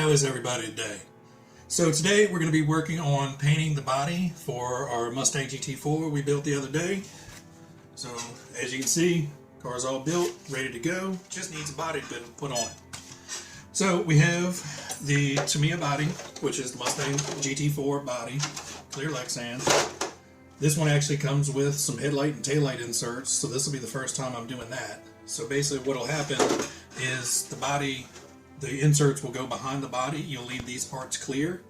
How is everybody today? So today we're going to be working on painting the body for our Mustang GT4 we built the other day. So as you can see, car's all built, ready to go, just needs a body to put on it. So we have the Tamiya body, which is the Mustang GT4 body, clear Lexan. This one actually comes with some headlight and taillight inserts, so this will be the first time I'm doing that. So basically what will happen is the inserts will go behind the body. You'll leave these parts clear,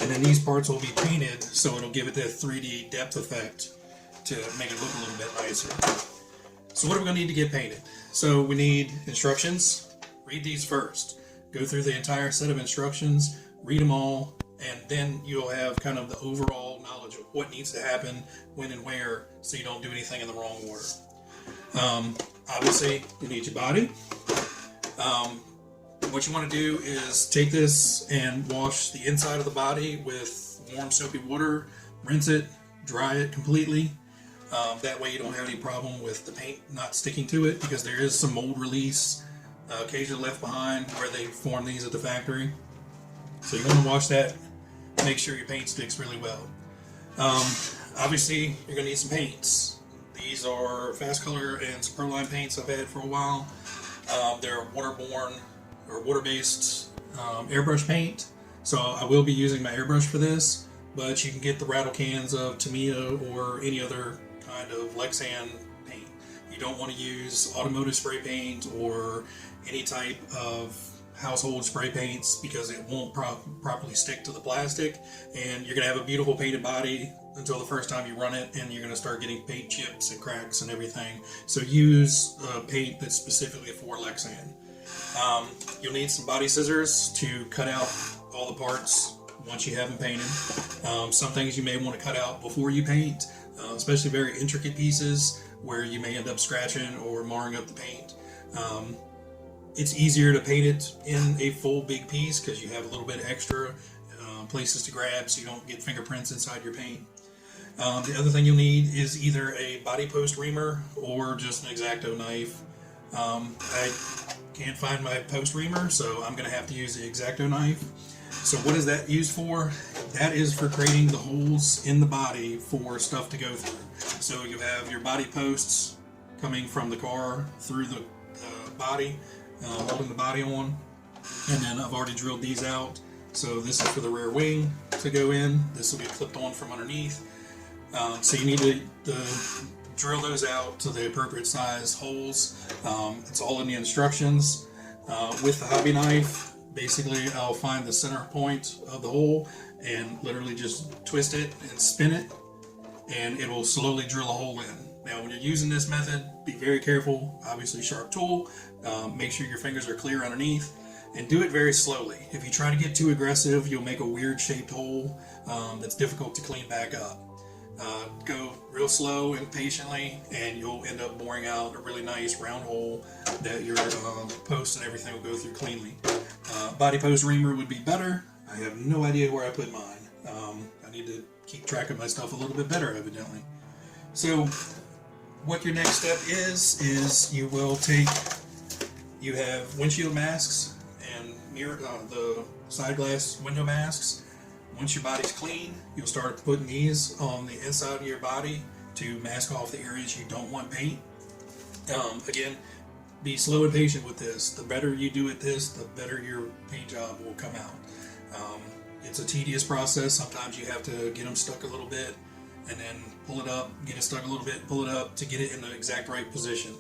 and then these parts will be painted, so it'll give it that 3D depth effect to make it look a little bit nicer. So what are we going to need to get painted? So we need instructions. Read these first. Go through the entire set of instructions, read them all, and then you'll have kind of the overall knowledge of what needs to happen, when and where, so you don't do anything in the wrong order. Obviously, you need your body. What you want to do is take this and wash the inside of the body with warm soapy water, rinse it, dry it completely. That way you don't have any problem with the paint not sticking to it, because there is some mold release occasionally left behind where they form these at the factory. So you want to wash that, make sure your paint sticks really well. Obviously you're going to need some paints. These are Fast Color and Superline paints I've had for a while. They're waterborne or water-based airbrush paint, so I will be using my airbrush for this, but you can get the rattle cans of Tamiya or any other kind of Lexan paint. You don't want to use automotive spray paint or any type of household spray paints, because it won't properly stick to the plastic, and you're going to have a beautiful painted body until the first time you run it, and you're going to start getting paint chips and cracks and everything. So use paint that's specifically for Lexan. You'll need some body scissors to cut out all the parts once you have them painted. Some things you may want to cut out before you paint, especially very intricate pieces where you may end up scratching or marring up the paint. It's easier to paint it in a full big piece because you have a little bit extra places to grab, so you don't get fingerprints inside your paint. The other thing you'll need is either a body post reamer or just an X-Acto knife. I can't find my post reamer, so I'm going to have to use the X-Acto knife. So what is that used for? That is for creating the holes in the body for stuff to go through. So you have your body posts coming from the car through the body, holding the body on, and then I've already drilled these out. So this is for the rear wing to go in. This will be clipped on from underneath. So you need to drill those out to the appropriate size holes. It's all in the instructions. With the hobby knife, basically I'll find the center point of the hole and literally just twist it and spin it, and it will slowly drill a hole in. Now when you're using this method, be very careful. Obviously sharp tool, make sure your fingers are clear underneath, and do it very slowly. If you try to get too aggressive, you'll make a weird shaped hole that's difficult to clean back up. Go real slow and patiently, and you'll end up boring out a really nice round hole that your posts and everything will go through cleanly. Body post reamer would be better. I have no idea where I put mine. I need to keep track of my stuff a little bit better, evidently. So what your next step is you have windshield masks and mirror, the side glass window masks. Once your body's clean, you'll start putting these on the inside of your body to mask off the areas you don't want paint. Again, be slow and patient with this. The better you do at this, the better your paint job will come out. It's a tedious process. Sometimes you have to get them stuck a little bit and then pull it up, get it stuck a little bit, pull it up to get it in the exact right position.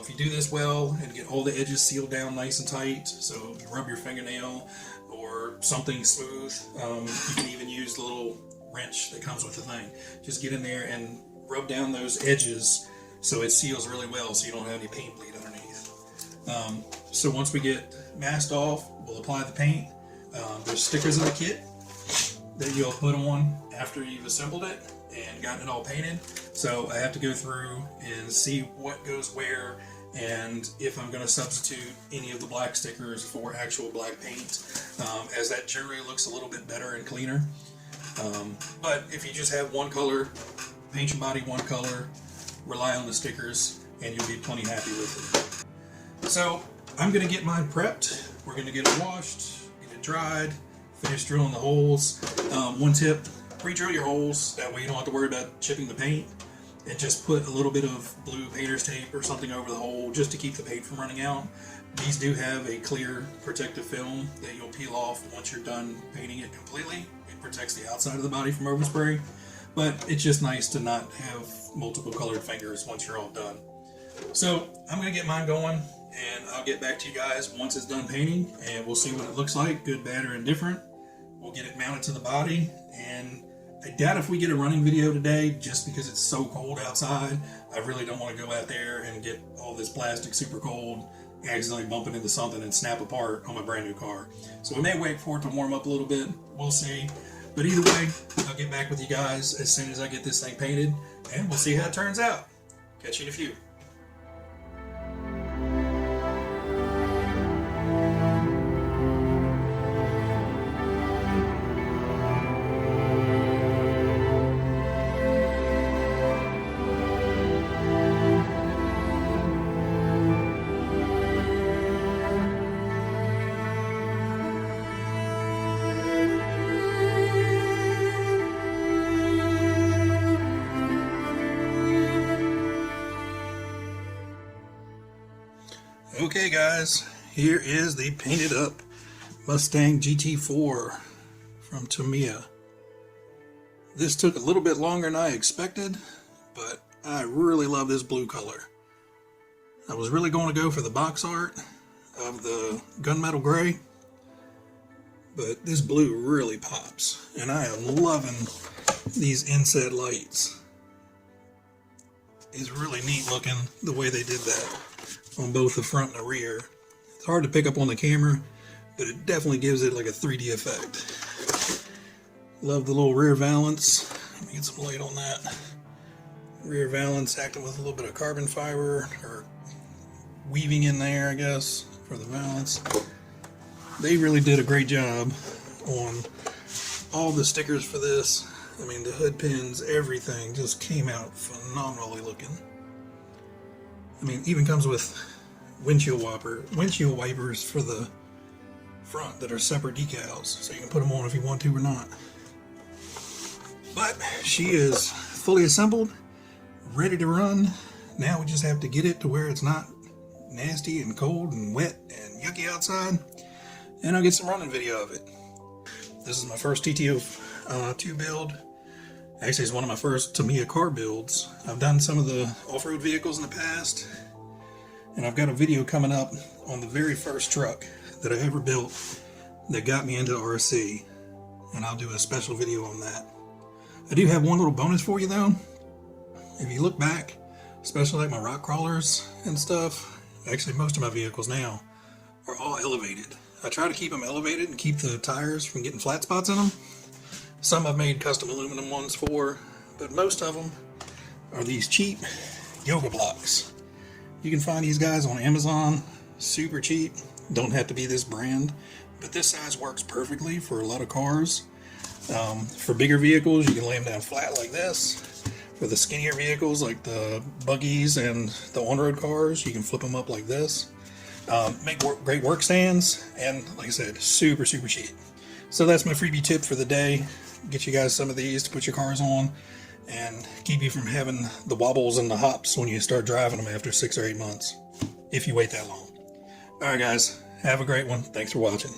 If you do this well and get all the edges sealed down nice and tight, so you rub your fingernail or something smooth, you can even use the little wrench that comes with the thing. Just get in there and rub down those edges so it seals really well, so you don't have any paint bleed underneath. So once we get masked off, we'll apply the paint. There's stickers in the kit that you'll put on after you've assembled it and gotten it all painted. So I have to go through and see what goes where, and if I'm going to substitute any of the black stickers for actual black paint, as that generally looks a little bit better and cleaner. But if you just have one color, paint your body one color, rely on the stickers, and you'll be plenty happy with it. So I'm going to get mine prepped. We're going to get it washed, get it dried, finish drilling the holes. One tip, pre-drill your holes, that way you don't have to worry about chipping the paint, and just put a little bit of blue painter's tape or something over the hole just to keep the paint from running out. These do have a clear protective film that you'll peel off once you're done painting it completely. It protects the outside of the body from overspray, but it's just nice to not have multiple colored fingers once you're all done. So I'm gonna get mine going, and I'll get back to you guys once it's done painting, and we'll see what it looks like, good, bad, or indifferent. We'll get it mounted to the body, and I doubt if we get a running video today, just because it's so cold outside. I really don't want to go out there and get all this plastic super cold, accidentally bumping into something and snap apart on my brand new car. So we may wait for it to warm up a little bit, we'll see. But either way, I'll get back with you guys as soon as I get this thing painted, and we'll see how it turns out. Catch you in a few. Okay guys, here is the painted up Mustang GT4 from Tamiya. This took a little bit longer than I expected, but I really love this blue color. I was really going to go for the box art of the gunmetal gray, but this blue really pops, and I am loving these inset lights. It's really neat looking the way they did that on both the front and the rear. It's hard to pick up on the camera, but it definitely gives it like a 3D effect. Love the little rear valance. Let me get some light on that. Rear valance acting with a little bit of carbon fiber, or weaving in there, I guess, for the valance. They really did a great job on all the stickers for this. I mean, the hood pins, everything just came out phenomenally looking. I mean, even comes with windshield wipers for the front that are separate decals, so you can put them on if you want to or not. But she is fully assembled, ready to run. Now we just have to get it to where it's not nasty and cold and wet and yucky outside, and I'll get some running video of it. This is my first TT02 build. Actually, it's one of my first Tamiya car builds. I've done some of the off-road vehicles in the past, and I've got a video coming up on the very first truck that I ever built that got me into RC, and I'll do a special video on that. I do have one little bonus for you though. If you look back, especially like my rock crawlers and stuff, actually most of my vehicles now are all elevated. I try to keep them elevated and keep the tires from getting flat spots in them. Some I've made custom aluminum ones for, but most of them are these cheap yoga blocks. You can find these guys on Amazon, super cheap. Don't have to be this brand, but this size works perfectly for a lot of cars. For bigger vehicles, you can lay them down flat like this. For the skinnier vehicles, like the buggies and the on-road cars, you can flip them up like this. Make great work stands, and like I said, super cheap. So that's my freebie tip for the day. Get you guys some of these to put your cars on and keep you from having the wobbles and the hops when you start driving them after 6 or 8 months, if you wait that long. Alright guys, have a great one. Thanks for watching.